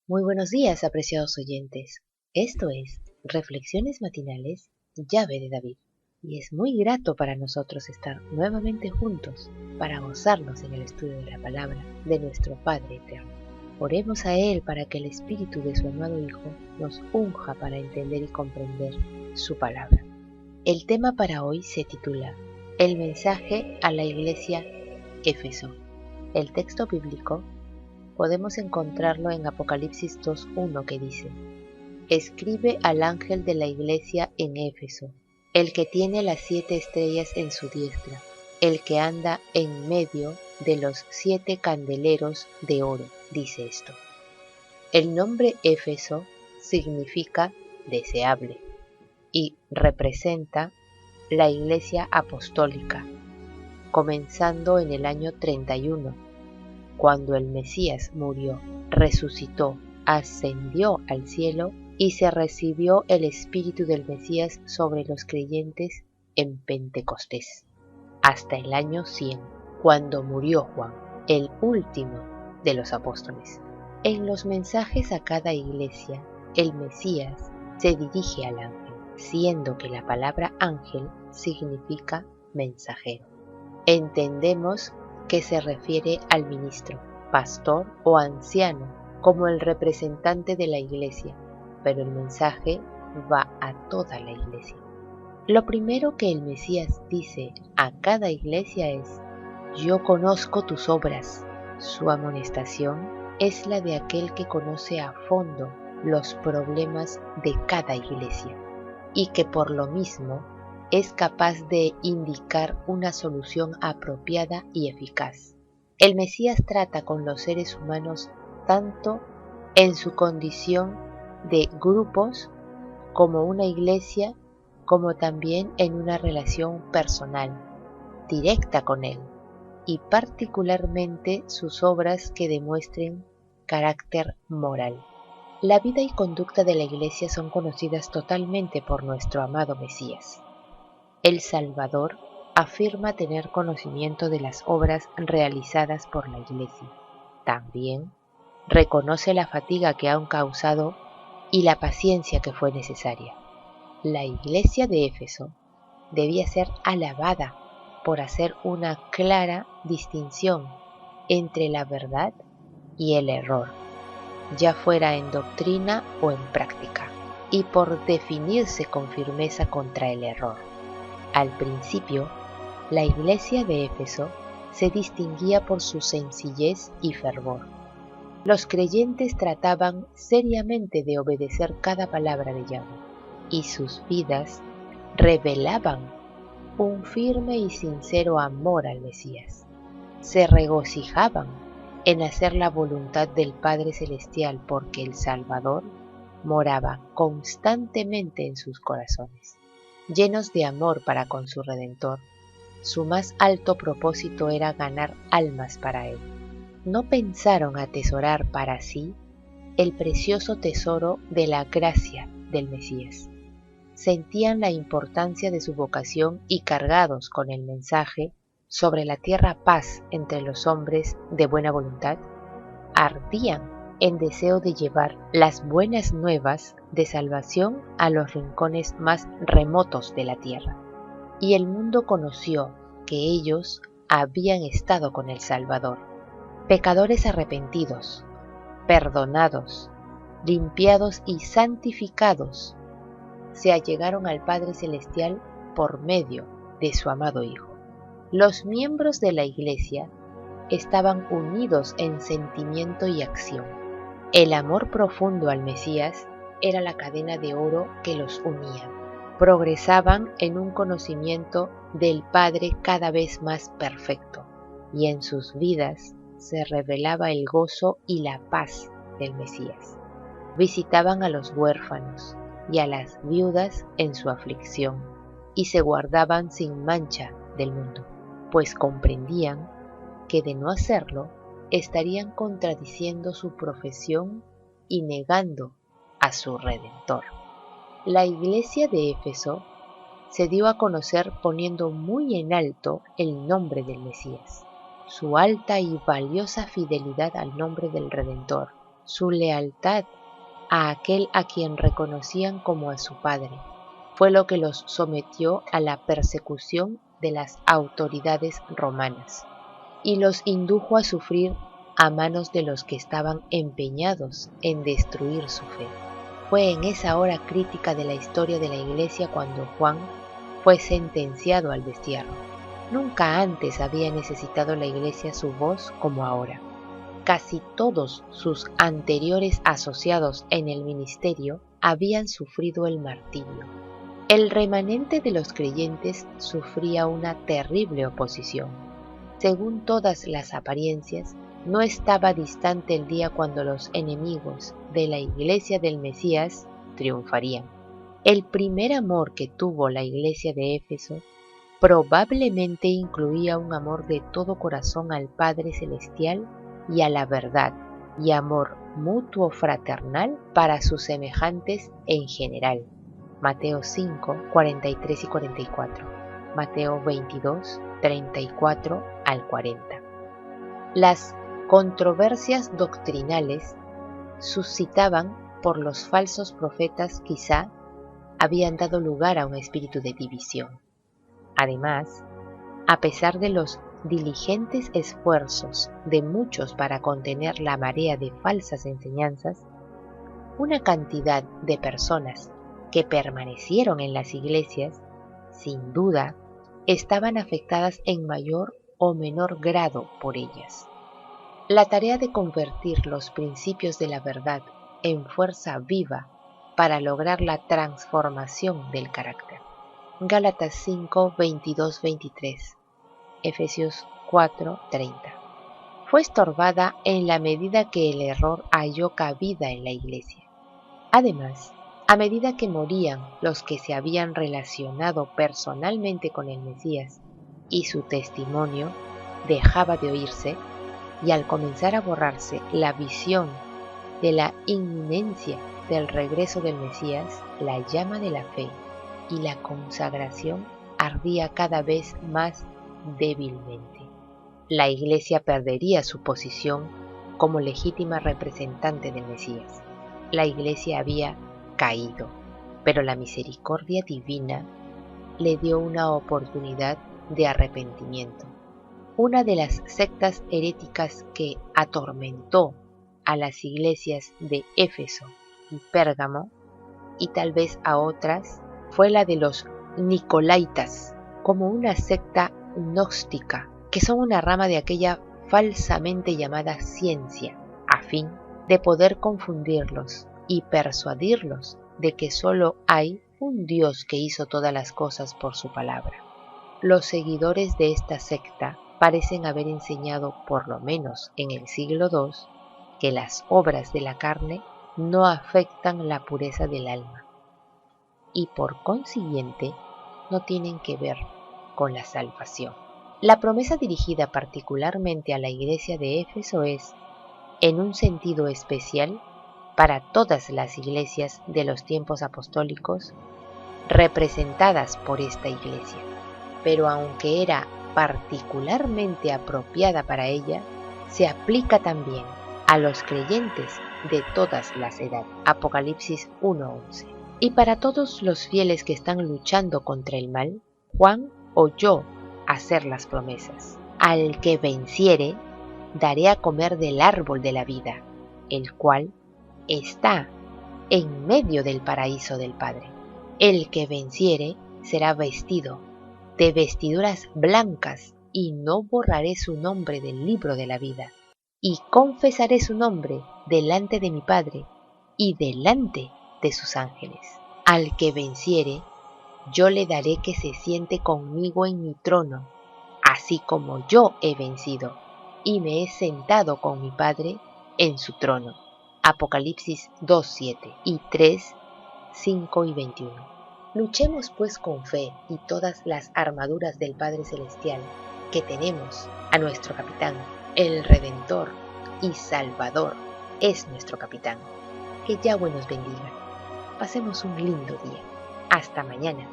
Muy buenos días, apreciados oyentes. Esto es Reflexiones Matinales, Llave de David. Y es muy grato para nosotros estar nuevamente juntos para gozarnos en el estudio de la palabra de nuestro Padre Eterno. Oremos a Él para que el Espíritu de su amado Hijo nos unja para entender y comprender su palabra. El tema para hoy se titula El mensaje a la iglesia Éfeso. El texto bíblico podemos encontrarlo en Apocalipsis 2:1 que dice: Escribe al ángel de la iglesia en Éfeso, el que tiene las 7 estrellas en su diestra, el que anda en medio de los 7 candeleros de oro, dice esto. El nombre Éfeso significa deseable y representa la iglesia apostólica, comenzando en el año 31, cuando el Mesías murió, resucitó, ascendió al cielo y se recibió el Espíritu del Mesías sobre los creyentes en Pentecostés, hasta el año 100, cuando murió Juan, el último de los apóstoles. En los mensajes a cada iglesia, el Mesías se dirige al ángel, siendo que la palabra ángel significa mensajero. Entendemos que se refiere al ministro, pastor o anciano como el representante de la iglesia, pero el mensaje va a toda la iglesia. Lo primero que el Mesías dice a cada iglesia es: yo conozco tus obras. Su amonestación es la de aquel que conoce a fondo los problemas de cada iglesia y que por lo mismo es capaz de indicar una solución apropiada y eficaz. El Mesías trata con los seres humanos tanto en su condición de grupos como una iglesia, como también en una relación personal, directa con Él, y particularmente sus obras que demuestren carácter moral. La vida y conducta de la iglesia son conocidas totalmente por nuestro amado Mesías. El Salvador afirma tener conocimiento de las obras realizadas por la Iglesia. También reconoce la fatiga que han causado y la paciencia que fue necesaria. La Iglesia de Éfeso debía ser alabada por hacer una clara distinción entre la verdad y el error, ya fuera en doctrina o en práctica, y por definirse con firmeza contra el error. Al principio, la iglesia de Éfeso se distinguía por su sencillez y fervor. Los creyentes trataban seriamente de obedecer cada palabra de Yahweh, y sus vidas revelaban un firme y sincero amor al Mesías. Se regocijaban en hacer la voluntad del Padre Celestial porque el Salvador moraba constantemente en sus corazones. Llenos de amor para con su Redentor, su más alto propósito era ganar almas para Él. No pensaron atesorar para sí el precioso tesoro de la gracia del Mesías. Sentían la importancia de su vocación y cargados con el mensaje sobre la tierra paz entre los hombres de buena voluntad, ardían en deseo de llevar las buenas nuevas de salvación a los rincones más remotos de la tierra. Y el mundo conoció que ellos habían estado con el Salvador, pecadores arrepentidos, perdonados, limpiados y santificados, se allegaron al Padre Celestial por medio de su amado Hijo. Los miembros de la Iglesia estaban unidos en sentimiento y acción. El amor profundo al Mesías era la cadena de oro que los unía. Progresaban en un conocimiento del Padre cada vez más perfecto, y en sus vidas se revelaba el gozo y la paz del Mesías. Visitaban a los huérfanos y a las viudas en su aflicción, y se guardaban sin mancha del mundo, pues comprendían que de no hacerlo estarían contradiciendo su profesión y negando a su Redentor. La iglesia de Éfeso se dio a conocer poniendo muy en alto el nombre del Mesías, su alta y valiosa fidelidad al nombre del Redentor, su lealtad a aquel a quien reconocían como a su padre, fue lo que los sometió a la persecución de las autoridades romanas y los indujo a sufrir a manos de los que estaban empeñados en destruir su fe. Fue en esa hora crítica de la historia de la Iglesia cuando Juan fue sentenciado al destierro. Nunca antes había necesitado la Iglesia su voz como ahora. Casi todos sus anteriores asociados en el ministerio habían sufrido el martirio. El remanente de los creyentes sufría una terrible oposición. Según todas las apariencias, no estaba distante el día cuando los enemigos de la Iglesia del Mesías triunfarían. El primer amor que tuvo la Iglesia de Éfeso probablemente incluía un amor de todo corazón al Padre Celestial y a la verdad, y amor mutuo fraternal para sus semejantes en general. Mateo 5, 43 y 44, Mateo 22, 34 al 40. Las controversias doctrinales suscitaban por los falsos profetas quizá habían dado lugar a un espíritu de división. Además, a pesar de los diligentes esfuerzos de muchos para contener la marea de falsas enseñanzas, una cantidad de personas que permanecieron en las iglesias, sin duda, estaban afectadas en mayor o menor grado por ellas. La tarea de convertir los principios de la verdad en fuerza viva para lograr la transformación del carácter. Gálatas 5, 22, 23, Efesios 4, 30. Fue estorbada en la medida que el error halló cabida en la iglesia. Además, a medida que morían los que se habían relacionado personalmente con el Mesías y su testimonio dejaba de oírse, y al comenzar a borrarse la visión de la inminencia del regreso del Mesías, la llama de la fe y la consagración ardía cada vez más débilmente. La Iglesia perdería su posición como legítima representante del Mesías. La Iglesia había caído, pero la misericordia divina le dio una oportunidad de arrepentimiento. Una de las sectas heréticas que atormentó a las iglesias de Éfeso y Pérgamo, y tal vez a otras, fue la de los Nicolaitas, como una secta gnóstica, que son una rama de aquella falsamente llamada ciencia, a fin de poder confundirlos y persuadirlos de que solo hay un Dios que hizo todas las cosas por su palabra. Los seguidores de esta secta parecen haber enseñado, por lo menos en el siglo II, que las obras de la carne no afectan la pureza del alma y por consiguiente no tienen que ver con la salvación. La promesa dirigida particularmente a la iglesia de Éfeso es, en un sentido especial, para todas las iglesias de los tiempos apostólicos representadas por esta iglesia, pero aunque era particularmente apropiada para ella, se aplica también a los creyentes de todas las edades. Apocalipsis 1:11. Y para todos los fieles que están luchando contra el mal, Juan oyó hacer las promesas. Al que venciere, daré a comer del árbol de la vida, el cual está en medio del paraíso del Padre. El que venciere será vestido de vestiduras blancas, y no borraré su nombre del libro de la vida, y confesaré su nombre delante de mi Padre y delante de sus ángeles. Al que venciere, yo le daré que se siente conmigo en mi trono, así como yo he vencido, y me he sentado con mi Padre en su trono. Apocalipsis 2:7 y 3:5 y 21. Luchemos pues con fe y todas las armaduras del Padre Celestial, que tenemos a nuestro capitán, el Redentor y Salvador es nuestro capitán. Que Yahweh nos bendiga. Pasemos un lindo día. Hasta mañana.